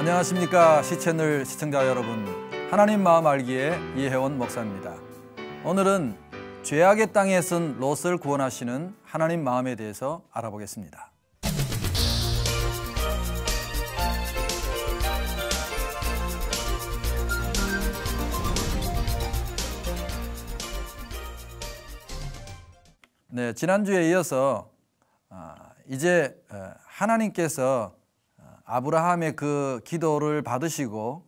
안녕하십니까 시채널 시청자 여러분, 하나님 마음 알기에 이혜원 목사입니다. 오늘은 죄악의 땅에 쓴 롯을 구원하시는 하나님 마음에 대해서 알아보겠습니다. 네, 지난주에 이어서 이제 하나님께서 아브라함의 그 기도를 받으시고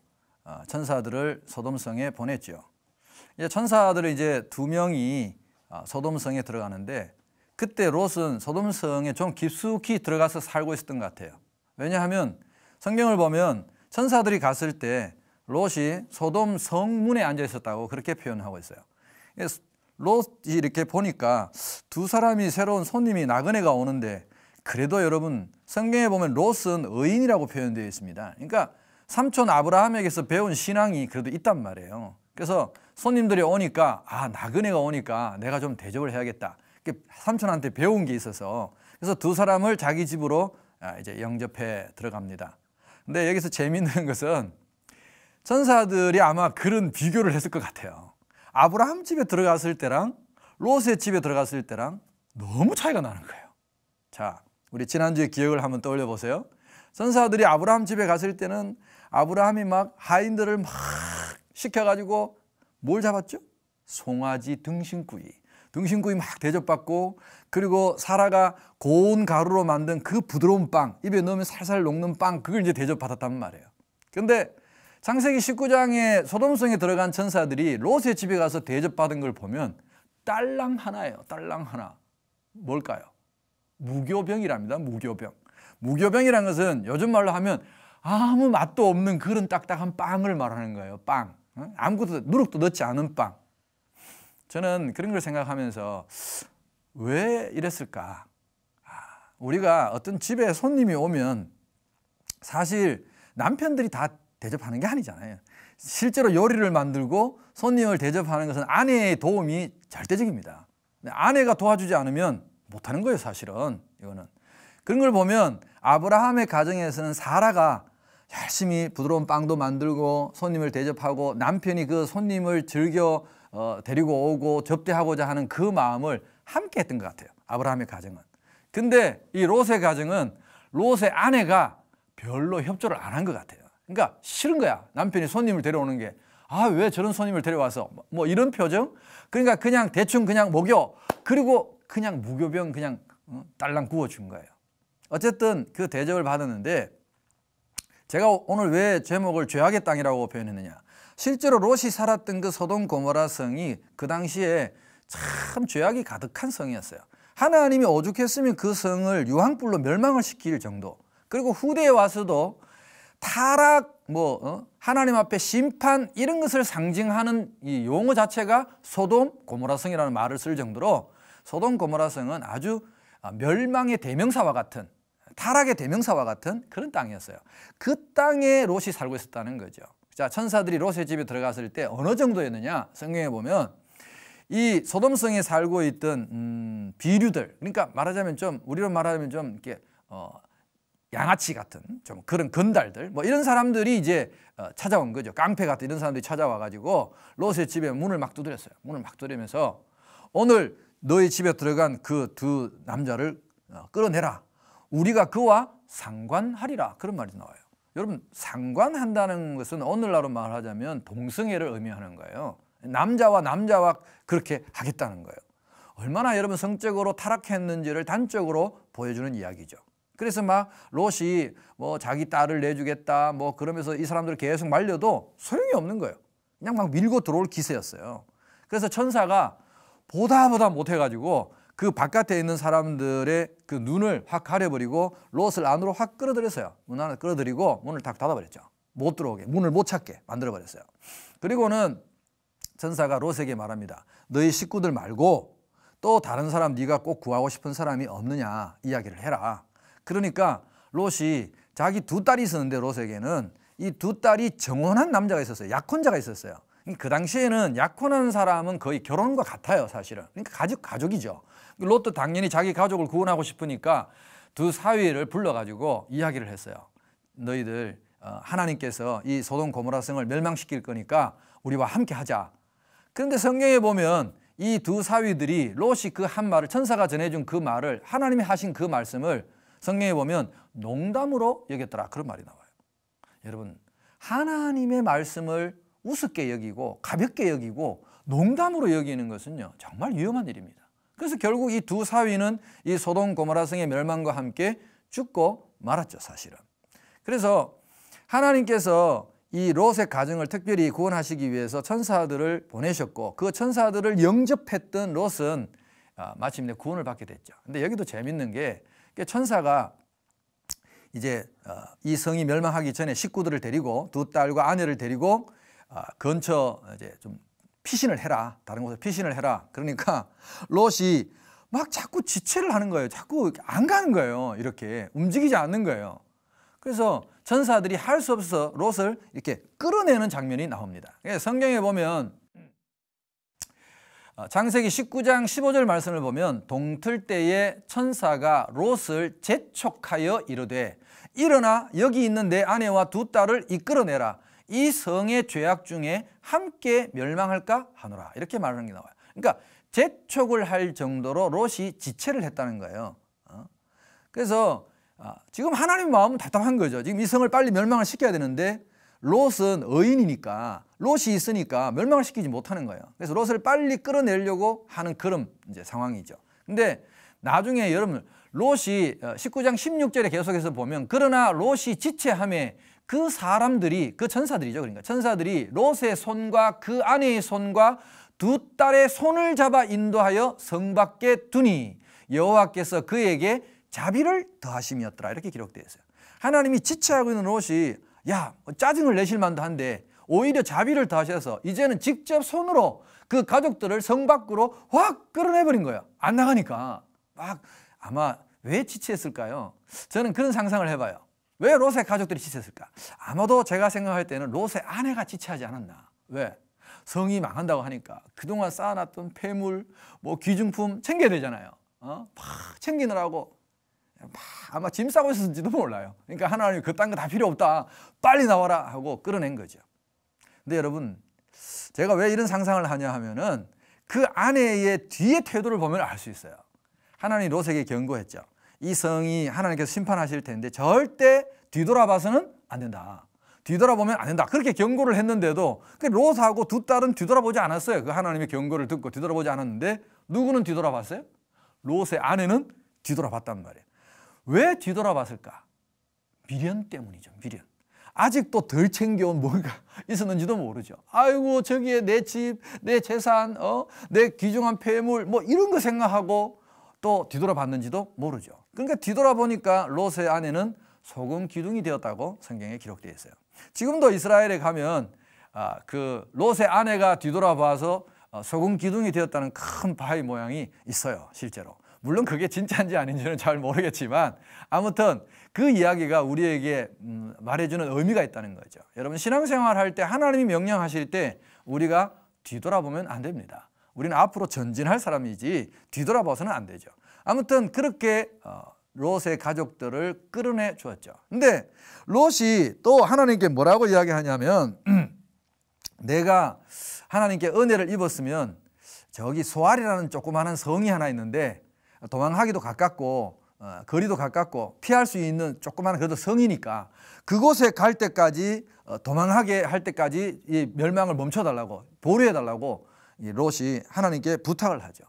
천사들을 소돔성에 보냈죠. 이제 천사들이 이제 2명이 소돔성에 들어가는데, 그때 롯은 소돔성에 좀 깊숙이 들어가서 살고 있었던 것 같아요. 왜냐하면 성경을 보면 천사들이 갔을 때 롯이 소돔 성문에 앉아 있었다고 그렇게 표현하고 있어요. 롯이 이렇게 보니까 두 사람이 새로운 손님이 나그네가 오는데, 그래도 여러분 성경에 보면 롯은 의인이라고 표현되어 있습니다. 그러니까 삼촌 아브라함에게서 배운 신앙이 그래도 있단 말이에요. 그래서 손님들이 오니까 나그네가 오니까 내가 좀 대접을 해야겠다, 삼촌한테 배운 게 있어서, 그래서 두 사람을 자기 집으로 이제 영접해 들어갑니다. 근데 여기서 재미있는 것은 천사들이 아마 그런 비교를 했을 것 같아요. 아브라함 집에 들어갔을 때랑 롯의 집에 들어갔을 때랑 너무 차이가 나는 거예요. 자, 우리 지난주에 기억을 한번 떠올려 보세요. 천사들이 아브라함 집에 갔을 때는 아브라함이 막 하인들을 막 시켜가지고 뭘 잡았죠? 송아지 등심구이 막 대접받고, 그리고 사라가 고운 가루로 만든 그 부드러운 빵, 입에 넣으면 살살 녹는 빵, 그걸 이제 대접받았단 말이에요. 근데 창세기 19장에 소돔성에 들어간 천사들이 롯의 집에 가서 대접받은 걸 보면 딸랑 하나예요. 딸랑 하나. 뭘까요? 무교병이랍니다. 무교병이라는 것은 요즘 말로 하면 아무 맛도 없는 그런 딱딱한 빵을 말하는 거예요. 빵. 아무것도 누룩도 넣지 않은 빵. 저는 그런 걸 생각하면서 왜 이랬을까? 우리가 어떤 집에 손님이 오면 사실 남편들이 다 대접하는 게 아니잖아요. 실제로 요리를 만들고 손님을 대접하는 것은 아내의 도움이 절대적입니다. 아내가 도와주지 않으면 못하는 거예요, 사실은. 이거는 그런 걸 보면 아브라함의 가정에서는 사라가 열심히 부드러운 빵도 만들고 손님을 대접하고, 남편이 그 손님을 즐겨 데리고 오고 접대하고자 하는 그 마음을 함께 했던 것 같아요, 아브라함의 가정은. 근데 이 롯의 가정은 롯의 아내가 별로 협조를 안 한 것 같아요. 그러니까 싫은 거야, 남편이 손님을 데려오는 게. 왜 저런 손님을 데려와서 뭐 이런 표정? 그러니까 그냥 대충 그냥 먹여, 그리고 그냥 무교병 그냥 딸랑 구워준 거예요. 어쨌든 그 대접을 받았는데, 제가 오늘 왜 제목을 죄악의 땅이라고 표현했느냐, 실제로 롯이 살았던 그 소돔 고모라 성이 그 당시에 참 죄악이 가득한 성이었어요. 하나님이 오죽했으면 그 성을 유황불로 멸망을 시킬 정도, 그리고 후대에 와서도 타락, 하나님 앞에 심판, 이런 것을 상징하는 이 용어 자체가 소돔 고모라성이라는 말을 쓸 정도로 소돔 고모라성은 아주 멸망의 대명사와 같은, 타락의 대명사와 같은 그런 땅이었어요. 그 땅에 롯이 살고 있었다는 거죠. 자, 천사들이 롯의 집에 들어갔을 때 어느 정도였느냐, 성경에 보면 이 소돔성에 살고 있던 비류들, 그러니까 말하자면 좀 우리로 말하자면 좀 이렇게 양아치 같은 좀 그런 건달들, 이런 사람들이 이제 찾아온 거죠. 깡패 같은 이런 사람들이 찾아와 가지고 롯의 집에 문을 막 두드렸어요. 문을 막 두드리면서 오늘 너희 집에 들어간 그 두 남자를 끌어내라. 우리가 그와 상관하리라. 그런 말이 나와요. 여러분, 상관한다는 것은 오늘날로 말하자면 동성애를 의미하는 거예요. 남자와 남자와 그렇게 하겠다는 거예요. 얼마나 여러분 성적으로 타락했는지를 단적으로 보여주는 이야기죠. 그래서 막 롯이 자기 딸을 내주겠다 그러면서 이 사람들을 계속 말려도 소용이 없는 거예요. 그냥 막 밀고 들어올 기세였어요. 그래서 천사가 보다 못해가지고 그 바깥에 있는 사람들의 그 눈을 확 가려버리고 롯을 안으로 확 끌어들였어요. 문 안에 끌어들이고 문을 딱 닫아버렸죠. 못 들어오게, 문을 못 찾게 만들어버렸어요. 그리고는 천사가 롯에게 말합니다. 너희 식구들 말고 또 다른 사람, 네가 꼭 구하고 싶은 사람이 없느냐, 이야기를 해라. 그러니까 롯이 자기 두 딸이 있었는데, 롯에게는 이 두 딸이 정혼한 남자가 있었어요. 약혼자가 있었어요. 그 당시에는 약혼한 사람은 거의 결혼과 같아요, 사실은. 그러니까 가족이죠. 롯도 당연히 자기 가족을 구원하고 싶으니까 두 사위를 불러가지고 이야기를 했어요. 너희들 하나님께서 이 소돔 고모라 성을 멸망시킬 거니까 우리와 함께 하자. 그런데 성경에 보면 이 두 사위들이 롯이 그 한 말을, 천사가 전해준 그 말을, 하나님이 하신 그 말씀을 성경에 보면 농담으로 여겼더라, 그런 말이 나와요. 여러분, 하나님의 말씀을 우습게 여기고 가볍게 여기고 농담으로 여기는 것은요 정말 위험한 일입니다. 그래서 결국 이 두 사위는 이 소돔 고모라 성의 멸망과 함께 죽고 말았죠, 사실은. 그래서 하나님께서 이 롯의 가정을 특별히 구원하시기 위해서 천사들을 보내셨고, 그 천사들을 영접했던 롯은 마침내 구원을 받게 됐죠. 근데 여기도 재밌는 게, 천사가 이제 이 성이 멸망하기 전에 식구들을 데리고, 두 딸과 아내를 데리고 근처 이제 좀 피신을 해라, 다른 곳에 피신을 해라. 그러니까 롯이 막 자꾸 지체를 하는 거예요. 자꾸 안 가는 거예요. 이렇게 움직이지 않는 거예요. 그래서 천사들이 할 수 없어서 롯을 이렇게 끌어내는 장면이 나옵니다. 성경에 보면 창세기 19장 15절 말씀을 보면, 동틀 때에 천사가 롯을 재촉하여 이르되 일어나 여기 있는 내 아내와 두 딸을 이끌어내라. 이 성의 죄악 중에 함께 멸망할까 하노라. 이렇게 말하는 게 나와요. 그러니까 재촉을 할 정도로 롯이 지체를 했다는 거예요. 그래서 지금 하나님 마음은 답답한 거죠. 지금 이 성을 빨리 멸망을 시켜야 되는데 롯은 의인이니까, 롯이 있으니까 멸망을 시키지 못하는 거예요. 그래서 롯을 빨리 끌어내려고 하는 그런 이제 상황이죠. 근데 나중에 여러분, 롯이 19장 16절에 계속해서 보면, 그러나 롯이 지체함에 그 사람들이, 그 천사들이죠. 그러니까 천사들이 롯의 손과 그 아내의 손과 두 딸의 손을 잡아 인도하여 성 밖에 두니 여호와께서 그에게 자비를 더하심이었더라. 이렇게 기록되어 있어요. 하나님이 지체하고 있는 롯이 짜증을 내실 만도 한데 오히려 자비를 더하셔서 이제는 직접 손으로 그 가족들을 성 밖으로 확 끌어내버린 거예요. 안 나가니까. 아마 왜 지체했을까요? 저는 그런 상상을 해봐요. 왜 롯의 가족들이 지체했을까? 아마도 제가 생각할 때는 롯의 아내가 지체하지 않았나. 왜? 성이 망한다고 하니까 그동안 쌓아놨던 폐물, 귀중품 챙겨야 되잖아요. 막 챙기느라고 아마 짐 싸고 있었는지도 몰라요. 그러니까 하나님이 그딴 거 다 필요 없다, 빨리 나와라 하고 끌어낸 거죠. 근데 여러분, 제가 왜 이런 상상을 하냐 하면은 그 아내의 뒤의 태도를 보면 알 수 있어요. 하나님이 롯에게 경고했죠. 이 성이 하나님께서 심판하실 텐데 절대 뒤돌아봐서는 안 된다. 뒤돌아보면 안 된다. 그렇게 경고를 했는데도 롯하고 두 딸은 뒤돌아보지 않았어요. 그 하나님의 경고를 듣고 뒤돌아보지 않았는데, 누구는 뒤돌아봤어요? 롯의 아내는 뒤돌아봤단 말이에요. 왜 뒤돌아봤을까? 미련 때문이죠. 미련. 아직도 덜 챙겨온 뭔가 있었는지도 모르죠. 아이고, 저기에 내 집, 내 재산, 내 귀중한 폐물 이런 거 생각하고 또 뒤돌아봤는지도 모르죠. 그러니까 뒤돌아보니까 롯의 아내는 소금 기둥이 되었다고 성경에 기록되어 있어요. 지금도 이스라엘에 가면 그 롯의 아내가 뒤돌아봐서 소금 기둥이 되었다는 큰 바위 모양이 있어요, 실제로. 물론 그게 진짜인지 아닌지는 잘 모르겠지만 아무튼 그 이야기가 우리에게 말해주는 의미가 있다는 거죠. 여러분, 신앙생활 할 때 하나님이 명령하실 때 우리가 뒤돌아보면 안 됩니다. 우리는 앞으로 전진할 사람이지 뒤돌아봐서는 안 되죠. 아무튼 그렇게 롯의 가족들을 끌어내 주었죠. 근데 롯이 또 하나님께 뭐라고 이야기하냐면 내가 하나님께 은혜를 입었으면 저기 소알이라는 조그마한 성이 하나 있는데 도망하기도 가깝고 거리도 가깝고 피할 수 있는 조그마한 그래도 성이니까 그곳에 갈 때까지 도망하게 할 때까지 이 멸망을 멈춰달라고, 보류해달라고 이 롯이 하나님께 부탁을 하죠.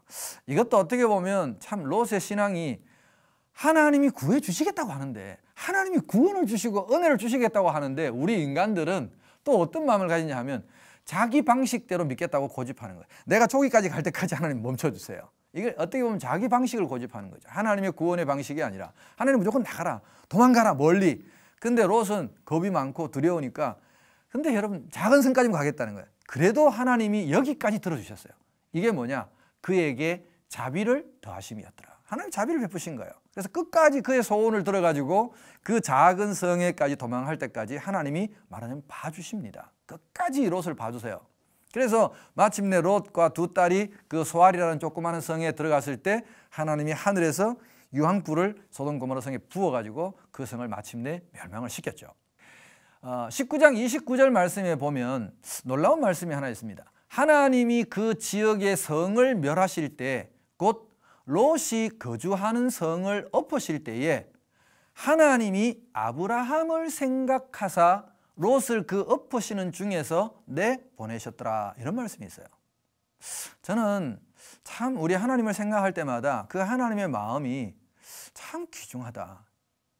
이것도 어떻게 보면 참 롯의 신앙이, 하나님이 구해 주시겠다고 하는데, 하나님이 구원을 주시고 은혜를 주시겠다고 하는데 우리 인간들은 또 어떤 마음을 가지냐 하면 자기 방식대로 믿겠다고 고집하는 거예요. 내가 저기까지 갈 때까지 하나님 멈춰주세요. 이게 어떻게 보면 자기 방식을 고집하는 거죠. 하나님의 구원의 방식이 아니라 하나님 무조건 나가라, 도망가라, 멀리. 근데 롯은 겁이 많고 두려우니까, 근데 여러분 작은 성까지만 가겠다는 거예요. 그래도 하나님이 여기까지 들어주셨어요. 이게 뭐냐? 그에게 자비를 더하심이었더라. 하나님 자비를 베푸신 거예요. 그래서 끝까지 그의 소원을 들어가지고 그 작은 성에까지 도망할 때까지 하나님이 말하자면 봐주십니다. 끝까지 롯을 봐주세요. 그래서 마침내 롯과 두 딸이 그 소알이라는 조그마한 성에 들어갔을 때 하나님이 하늘에서 유황불을 소돔 고모라 성에 부어가지고 그 성을 마침내 멸망을 시켰죠. 19장 29절 말씀에 보면 놀라운 말씀이 하나 있습니다. 하나님이 그 지역의 성을 멸하실 때, 곧 롯이 거주하는 성을 엎으실 때에 하나님이 아브라함을 생각하사 롯을 그 엎으시는 중에서 내보내셨더라, 이런 말씀이 있어요. 저는 참 우리 하나님을 생각할 때마다 그 하나님의 마음이 참 귀중하다.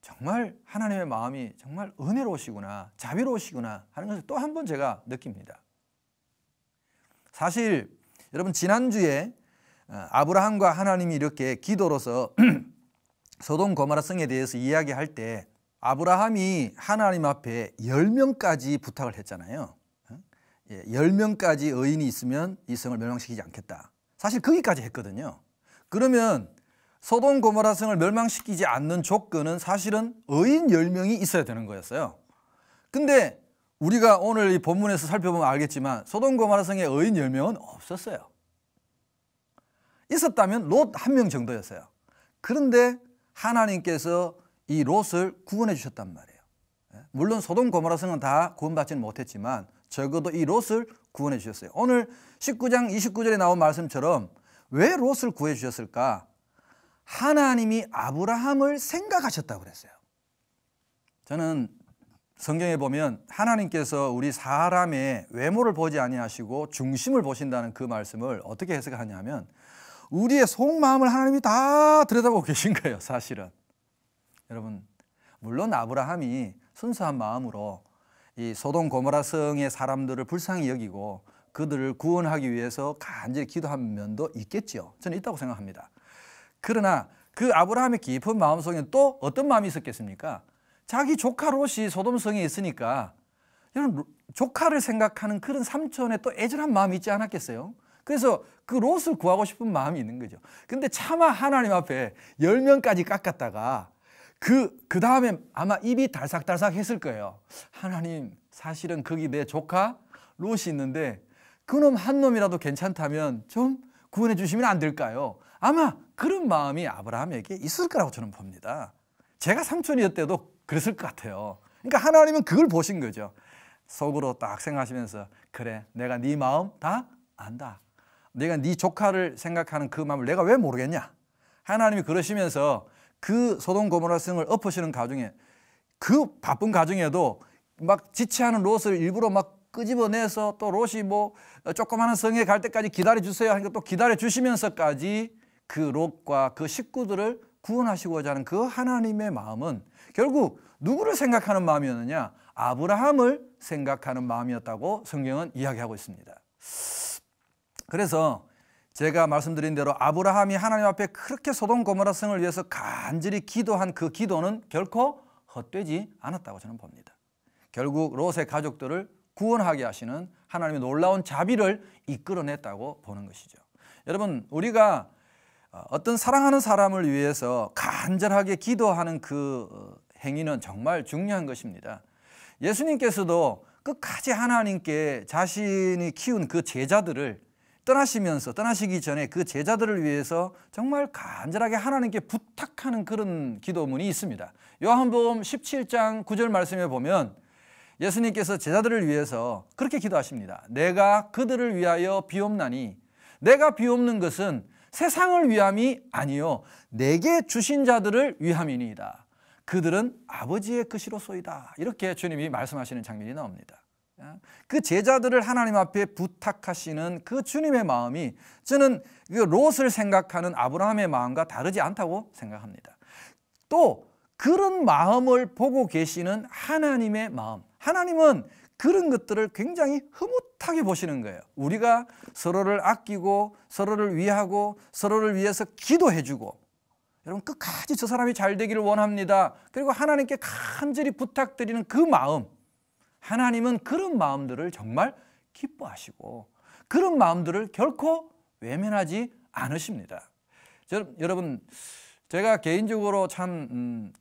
정말 하나님의 마음이 정말 은혜로우시구나, 자비로우시구나 하는 것을 또 한 번 제가 느낍니다. 사실 여러분, 지난주에 아브라함과 하나님이 이렇게 기도로서 소돔 고모라 성에 대해서 이야기할 때 아브라함이 하나님 앞에 10명까지 부탁을 했잖아요. 10명까지 의인이 있으면 이 성을 멸망시키지 않겠다. 사실 거기까지 했거든요. 그러면 소돔 고모라 성을 멸망시키지 않는 조건은 사실은 의인 10명이 있어야 되는 거였어요. 근데 우리가 오늘 이 본문에서 살펴보면 알겠지만 소돔 고모라 성에 의인 10명은 없었어요. 있었다면 롯 1명 정도였어요. 그런데 하나님께서 이 롯을 구원해 주셨단 말이에요. 물론 소돔 고모라 성은 다 구원받지는 못했지만 적어도 이 롯을 구원해 주셨어요. 오늘 19장 29절에 나온 말씀처럼 왜 롯을 구해 주셨을까? 하나님이 아브라함을 생각하셨다고 그랬어요. 저는 성경에 보면 하나님께서 우리 사람의 외모를 보지 아니하시고 중심을 보신다는 그 말씀을 어떻게 해석하냐면 우리의 속마음을 하나님이 다 들여다보고 계신 거예요, 사실은. 여러분, 물론 아브라함이 순수한 마음으로 이 소돔 고모라 성의 사람들을 불쌍히 여기고 그들을 구원하기 위해서 간절히 기도한 면도 있겠죠. 저는 있다고 생각합니다. 그러나 그 아브라함의 깊은 마음속에는 또 어떤 마음이 있었겠습니까? 자기 조카 롯이 소돔 성에 있으니까 여러분, 조카를 생각하는 그런 삼촌의 또 애절한 마음이 있지 않았겠어요? 그래서 그 롯을 구하고 싶은 마음이 있는 거죠. 근데 차마 하나님 앞에 10명까지 깎았다가 그 다음에 아마 입이 달싹달싹 했을 거예요. 하나님, 사실은 거기 내 조카 롯이 있는데 그놈 한 놈이라도 괜찮다면 좀 구원해 주시면 안 될까요? 아마 그런 마음이 아브라함에게 있을 거라고 저는 봅니다. 제가 삼촌이었대도 그랬을 것 같아요. 그러니까 하나님은 그걸 보신 거죠. 속으로 딱 생각하시면서 그래, 내가 네 마음 다 안다. 내가 네 조카를 생각하는 그 마음을 내가 왜 모르겠냐. 하나님이 그러시면서 그 소돔 고모라 성을 엎으시는 가정에, 그 바쁜 가정에도 막 지체하는 롯을 일부러 막 끄집어내서 또 롯이 뭐 조그마한 성에 갈 때까지 기다려 주세요 하니까 또 기다려 주시면서까지 그 롯과 그 식구들을 구원하시고자 하는 그 하나님의 마음은 결국 누구를 생각하는 마음이었느냐? 아브라함을 생각하는 마음이었다고 성경은 이야기하고 있습니다. 그래서 제가 말씀드린 대로 아브라함이 하나님 앞에 그렇게 소돔 고모라 성을 위해서 간절히 기도한 그 기도는 결코 헛되지 않았다고 저는 봅니다. 결국 롯의 가족들을 구원하게 하시는 하나님의 놀라운 자비를 이끌어냈다고 보는 것이죠. 여러분, 우리가 어떤 사랑하는 사람을 위해서 간절하게 기도하는 그 행위는 정말 중요한 것입니다. 예수님께서도 끝까지 하나님께 자신이 키운 그 제자들을 떠나시기 전에 그 제자들을 위해서 정말 간절하게 하나님께 부탁하는 그런 기도문이 있습니다. 요한복음 17장 9절 말씀에 보면 예수님께서 제자들을 위해서 그렇게 기도하십니다. 내가 그들을 위하여 비옵나니 내가 비옵는 것은 세상을 위함이 아니요 내게 주신 자들을 위함이니이다. 그들은 아버지의 것이로소이다. 이렇게 주님이 말씀하시는 장면이 나옵니다. 그 제자들을 하나님 앞에 부탁하시는 그 주님의 마음이 저는 그 롯을 생각하는 아브라함의 마음과 다르지 않다고 생각합니다. 또 그런 마음을 보고 계시는 하나님의 마음, 하나님은 그런 것들을 굉장히 흐뭇하게 보시는 거예요. 우리가 서로를 아끼고 서로를 위하고 서로를 위해서 기도해주고, 여러분 끝까지 저 사람이 잘 되기를 원합니다. 그리고 하나님께 간절히 부탁드리는 그 마음, 하나님은 그런 마음들을 정말 기뻐하시고 그런 마음들을 결코 외면하지 않으십니다. 여러분, 제가 개인적으로 참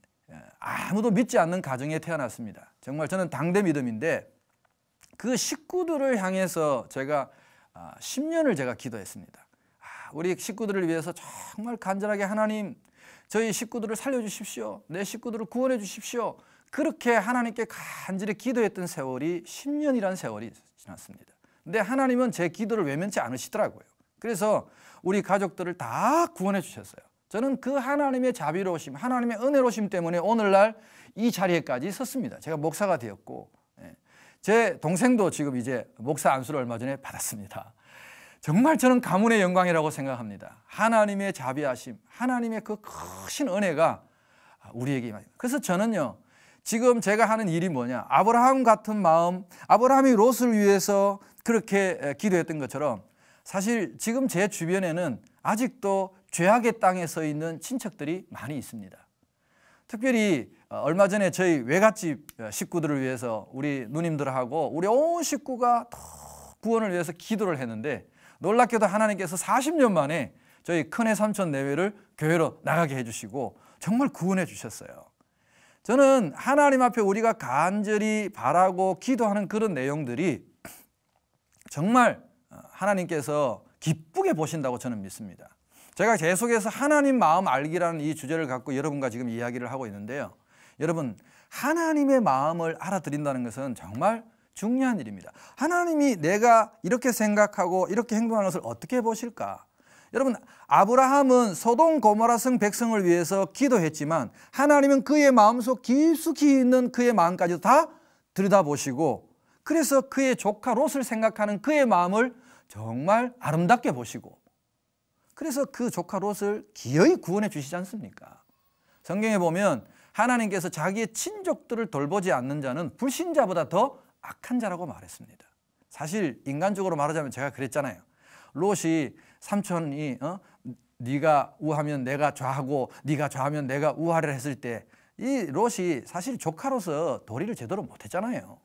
아무도 믿지 않는 가정에 태어났습니다. 정말 저는 당대 믿음인데 그 식구들을 향해서 제가 10년을 제가 기도했습니다. 우리 식구들을 위해서 정말 간절하게 하나님, 저희 식구들을 살려주십시오. 내 식구들을 구원해 주십시오. 그렇게 하나님께 간절히 기도했던 세월이 10년이라는 세월이 지났습니다. 근데 하나님은 제 기도를 외면치 않으시더라고요. 그래서 우리 가족들을 다 구원해 주셨어요. 저는 그 하나님의 자비로우심, 하나님의 은혜로우심 때문에 오늘날 이 자리에까지 섰습니다. 제가 목사가 되었고, 제 동생도 지금 이제 목사 안수를 얼마 전에 받았습니다. 정말 저는 가문의 영광이라고 생각합니다. 하나님의 자비하심, 하나님의 그 크신 은혜가 우리에게 임합니다. 그래서 저는요, 지금 제가 하는 일이 뭐냐, 아브라함 같은 마음, 아브라함이 롯을 위해서 그렇게 기도했던 것처럼 사실 지금 제 주변에는 아직도 죄악의 땅에 서 있는 친척들이 많이 있습니다. 특별히 얼마 전에 저희 외갓집 식구들을 위해서 우리 누님들하고 우리 온 식구가 구원을 위해서 기도를 했는데, 놀랍게도 하나님께서 40년 만에 저희 큰애 삼촌 내외를 교회로 나가게 해주시고 정말 구원해 주셨어요. 저는 하나님 앞에 우리가 간절히 바라고 기도하는 그런 내용들이 정말 하나님께서 기쁘게 보신다고 저는 믿습니다. 제가 계속해서 하나님 마음 알기라는 이 주제를 갖고 여러분과 지금 이야기를 하고 있는데요. 여러분, 하나님의 마음을 알아들인다는 것은 정말 중요한 일입니다. 하나님이 내가 이렇게 생각하고 이렇게 행동하는 것을 어떻게 보실까? 여러분, 아브라함은 소돔 고모라 성 백성을 위해서 기도했지만 하나님은 그의 마음속 깊숙이 있는 그의 마음까지도 다 들여다보시고, 그래서 그의 조카 롯을 생각하는 그의 마음을 정말 아름답게 보시고, 그래서 그 조카 롯을 기어이 구원해 주시지 않습니까? 성경에 보면 하나님께서 자기의 친족들을 돌보지 않는 자는 불신자보다 더 악한 자라고 말했습니다. 사실 인간적으로 말하자면 제가 그랬잖아요. 롯이 삼촌이 네가 우하면 내가 좌하고 네가 좌하면 내가 우하를 했을 때 이 롯이 사실 조카로서 도리를 제대로 못했잖아요.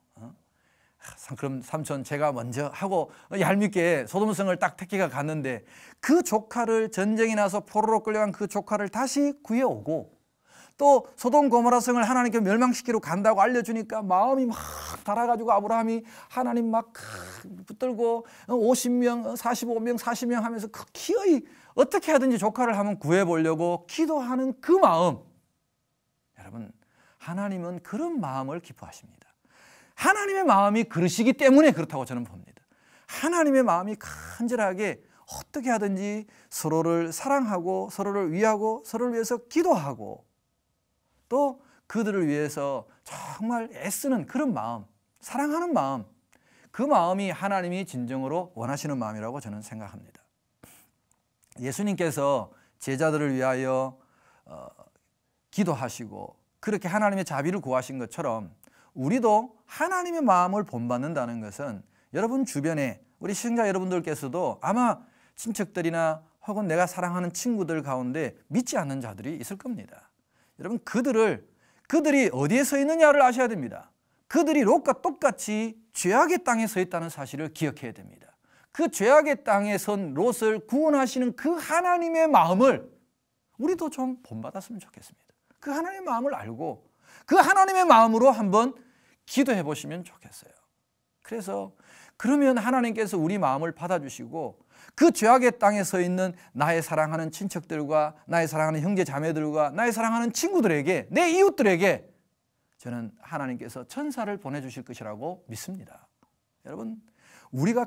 그럼 삼촌 제가 먼저 하고 얄밉게 소돔성을 딱 택해가 갔는데, 그 조카를 전쟁이 나서 포로로 끌려간 그 조카를 다시 구해오고, 또 소돔 고모라 성을 하나님께 멸망시키러 간다고 알려주니까 마음이 막 달아가지고 아브라함이 하나님 막 붙들고 50명, 45명, 40명 하면서 기어이 어떻게 하든지 조카를 한번 구해보려고 기도하는 그 마음, 여러분, 하나님은 그런 마음을 기뻐하십니다. 하나님의 마음이 그러시기 때문에 그렇다고 저는 봅니다. 하나님의 마음이 간절하게 어떻게 하든지 서로를 사랑하고 서로를 위하고 서로를 위해서 기도하고 또 그들을 위해서 정말 애쓰는 그런 마음, 사랑하는 마음, 그 마음이 하나님이 진정으로 원하시는 마음이라고 저는 생각합니다. 예수님께서 제자들을 위하여 기도하시고 그렇게 하나님의 자비를 구하신 것처럼 우리도 하나님의 마음을 본받는다는 것은 여러분 주변에 우리 시청자 여러분들께서도 아마 친척들이나 혹은 내가 사랑하는 친구들 가운데 믿지 않는 자들이 있을 겁니다. 여러분, 그들이 어디에 서 있느냐를 아셔야 됩니다. 그들이 롯과 똑같이 죄악의 땅에 서 있다는 사실을 기억해야 됩니다. 그 죄악의 땅에 선 롯을 구원하시는 그 하나님의 마음을 우리도 좀 본받았으면 좋겠습니다. 그 하나님의 마음을 알고 그 하나님의 마음으로 한번 기도해 보시면 좋겠어요. 그래서 그러면 하나님께서 우리 마음을 받아주시고 그 죄악의 땅에 서 있는 나의 사랑하는 친척들과 나의 사랑하는 형제 자매들과 나의 사랑하는 친구들에게, 내 이웃들에게 저는 하나님께서 천사를 보내주실 것이라고 믿습니다. 여러분, 우리가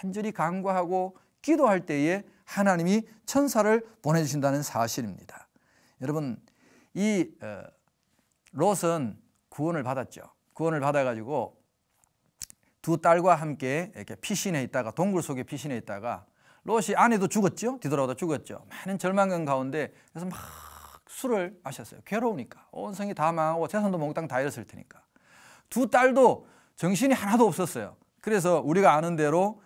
간절히 간구하고 기도할 때에 하나님이 천사를 보내주신다는 사실입니다. 여러분, 이 롯은 구원을 받았죠. 구원을 받아가지고 두 딸과 함께 이렇게 피신해 있다가, 동굴 속에 피신해 있다가 롯이 아내도 죽었죠. 뒤돌아오다 죽었죠. 많은 절망감 가운데 그래서 막 술을 마셨어요. 괴로우니까. 온 성이 다 망하고 재산도 몽땅 다 잃었을 테니까. 두 딸도 정신이 하나도 없었어요. 그래서 우리가 아는 대로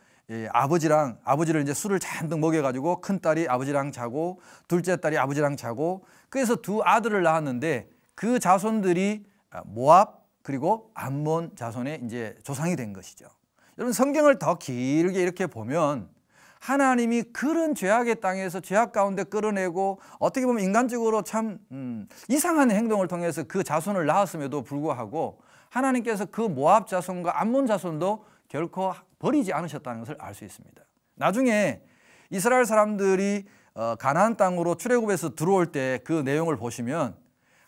아버지를 이제 술을 잔뜩 먹여가지고 큰 딸이 아버지랑 자고 둘째 딸이 아버지랑 자고, 그래서 두 아들을 낳았는데 그 자손들이 모압 그리고 암몬 자손의 이제 조상이 된 것이죠. 여러분, 성경을 더 길게 이렇게 보면 하나님이 그런 죄악의 땅에서 죄악 가운데 끌어내고 어떻게 보면 인간적으로 참 이상한 행동을 통해서 그 자손을 낳았음에도 불구하고 하나님께서 그 모압 자손과 암몬 자손도 결코 버리지 않으셨다는 것을 알 수 있습니다. 나중에 이스라엘 사람들이 가나안 땅으로 출애굽해서 들어올 때 그 내용을 보시면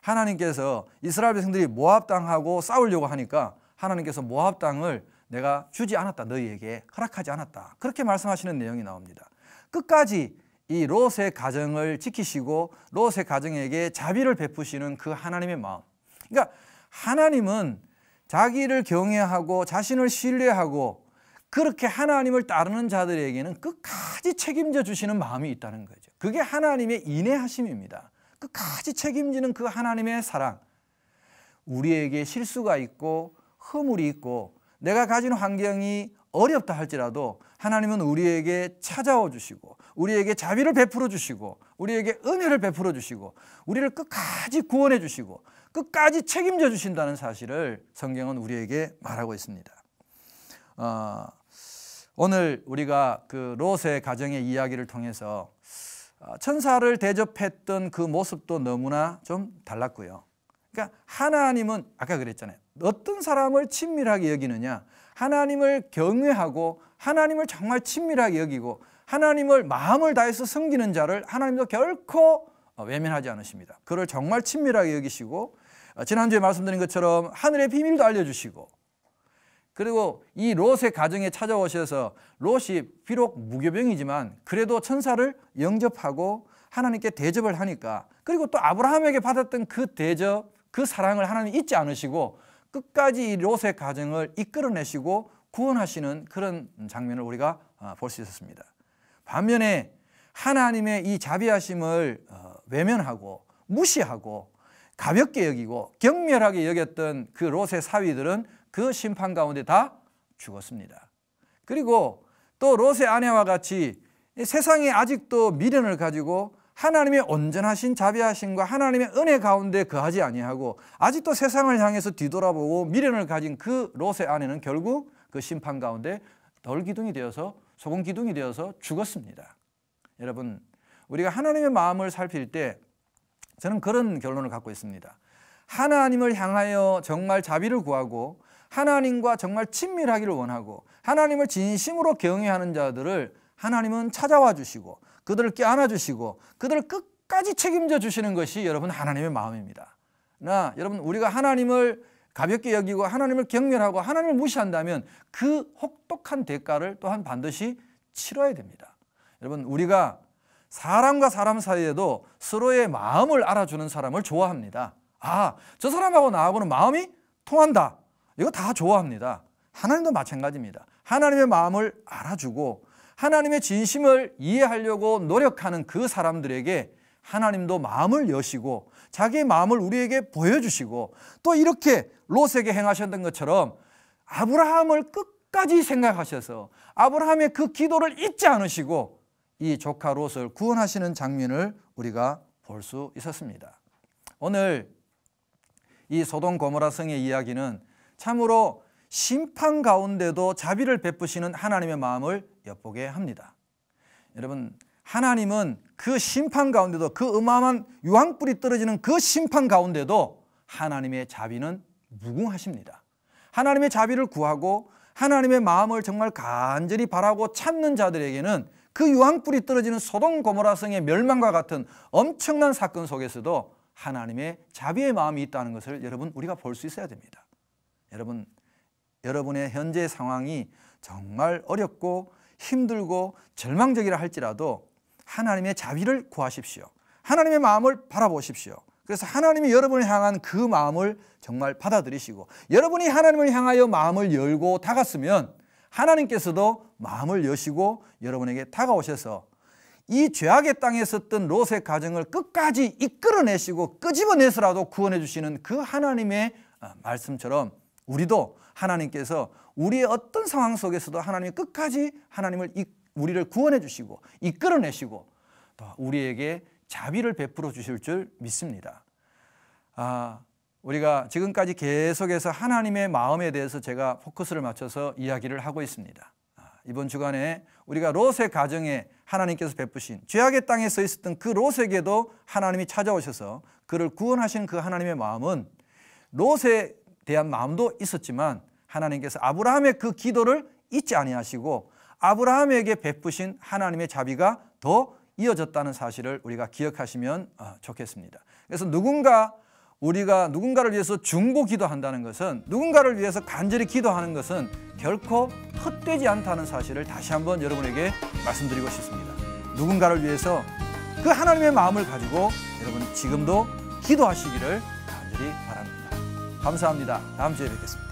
하나님께서 이스라엘 백성들이 모압 땅하고 싸우려고 하니까 하나님께서 모압 땅을 내가 주지 않았다. 너희에게 허락하지 않았다. 그렇게 말씀하시는 내용이 나옵니다. 끝까지 이 롯의 가정을 지키시고 롯의 가정에게 자비를 베푸시는 그 하나님의 마음. 그러니까 하나님은 자기를 경외하고 자신을 신뢰하고 그렇게 하나님을 따르는 자들에게는 끝까지 책임져 주시는 마음이 있다는 거죠. 그게 하나님의 인내하심입니다. 끝까지 책임지는 그 하나님의 사랑. 우리에게 실수가 있고 허물이 있고 내가 가진 환경이 어렵다 할지라도 하나님은 우리에게 찾아와 주시고 우리에게 자비를 베풀어 주시고 우리에게 은혜를 베풀어 주시고 우리를 끝까지 구원해 주시고 끝까지 책임져 주신다는 사실을 성경은 우리에게 말하고 있습니다. 오늘 우리가 그 롯의 가정의 이야기를 통해서 천사를 대접했던 그 모습도 너무나 좀 달랐고요. 그러니까 하나님은 아까 그랬잖아요. 어떤 사람을 친밀하게 여기느냐, 하나님을 경외하고 하나님을 정말 친밀하게 여기고 하나님을 마음을 다해서 섬기는 자를 하나님도 결코 외면하지 않으십니다. 그를 정말 친밀하게 여기시고 지난주에 말씀드린 것처럼 하늘의 비밀도 알려주시고 그리고 이 롯의 가정에 찾아오셔서 롯이 비록 무교병이지만 그래도 천사를 영접하고 하나님께 대접을 하니까 그리고 또 아브라함에게 받았던 그 대접, 그 사랑을 하나님 잊지 않으시고 끝까지 이 롯의 가정을 이끌어내시고 구원하시는 그런 장면을 우리가 볼 수 있었습니다. 반면에 하나님의 이 자비하심을 외면하고 무시하고 가볍게 여기고 경멸하게 여겼던 그 롯의 사위들은 그 심판 가운데 다 죽었습니다. 그리고 또 롯의 아내와 같이 세상에 아직도 미련을 가지고 하나님의 온전하신 자비하심과 하나님의 은혜 가운데 거하지 아니하고 아직도 세상을 향해서 뒤돌아보고 미련을 가진 그 롯의 아내는 결국 그 심판 가운데 덜기둥이 되어서 소금기둥이 되어서 죽었습니다. 여러분, 우리가 하나님의 마음을 살필 때 저는 그런 결론을 갖고 있습니다. 하나님을 향하여 정말 자비를 구하고 하나님과 정말 친밀하기를 원하고 하나님을 진심으로 경외하는 자들을 하나님은 찾아와 주시고 그들을 껴안아 주시고 그들을 끝까지 책임져 주시는 것이 여러분 하나님의 마음입니다. 그러나 여러분 우리가 하나님을 가볍게 여기고 하나님을 경멸하고 하나님을 무시한다면 그 혹독한 대가를 또한 반드시 치러야 됩니다. 여러분 우리가 사람과 사람 사이에도 서로의 마음을 알아주는 사람을 좋아합니다. 아, 저 사람하고 나하고는 마음이 통한다. 이거 다 좋아합니다. 하나님도 마찬가지입니다. 하나님의 마음을 알아주고 하나님의 진심을 이해하려고 노력하는 그 사람들에게 하나님도 마음을 여시고 자기의 마음을 우리에게 보여주시고 또 이렇게 롯에게 행하셨던 것처럼 아브라함을 끝까지 생각하셔서 아브라함의 그 기도를 잊지 않으시고 이 조카 롯을 구원하시는 장면을 우리가 볼 수 있었습니다. 오늘 이 소돔 고모라 성의 이야기는 참으로 심판 가운데도 자비를 베푸시는 하나님의 마음을 엿보게 합니다. 여러분 하나님은 그 심판 가운데도 그 어마어마한 유황불이 떨어지는 그 심판 가운데도 하나님의 자비는 무궁하십니다. 하나님의 자비를 구하고 하나님의 마음을 정말 간절히 바라고 찾는 자들에게는 그 유황불이 떨어지는 소돔 고모라 성의 멸망과 같은 엄청난 사건 속에서도 하나님의 자비의 마음이 있다는 것을 여러분 우리가 볼 수 있어야 됩니다. 여러분, 여러분의 현재 상황이 정말 어렵고 힘들고 절망적이라 할지라도 하나님의 자비를 구하십시오. 하나님의 마음을 바라보십시오. 그래서 하나님이 여러분을 향한 그 마음을 정말 받아들이시고 여러분이 하나님을 향하여 마음을 열고 다갔으면 하나님께서도 마음을 여시고 여러분에게 다가오셔서 이 죄악의 땅에 있었던 롯의 가정을 끝까지 이끌어내시고 끄집어내서라도 구원해 주시는 그 하나님의 말씀처럼 우리도 하나님께서 우리의 어떤 상황 속에서도 하나님이 끝까지 우리를 구원해 주시고 이끌어내시고 또 우리에게 자비를 베풀어 주실 줄 믿습니다. 우리가 지금까지 계속해서 하나님의 마음에 대해서 제가 포커스를 맞춰서 이야기를 하고 있습니다. 이번 주간에 우리가 롯의 가정에 하나님께서 베푸신 죄악의 땅에 서 있었던 그 롯에게도 하나님이 찾아오셔서 그를 구원하신 그 하나님의 마음은 롯에 대한 마음도 있었지만 하나님께서 아브라함의 그 기도를 잊지 아니하시고 아브라함에게 베푸신 하나님의 자비가 더 이어졌다는 사실을 우리가 기억하시면 좋겠습니다. 그래서 누군가 우리가 누군가를 위해서 중보 기도한다는 것은, 누군가를 위해서 간절히 기도하는 것은 결코 헛되지 않다는 사실을 다시 한번 여러분에게 말씀드리고 싶습니다. 누군가를 위해서 그 하나님의 마음을 가지고 여러분 지금도 기도하시기를 간절히 바랍니다. 감사합니다. 다음 주에 뵙겠습니다.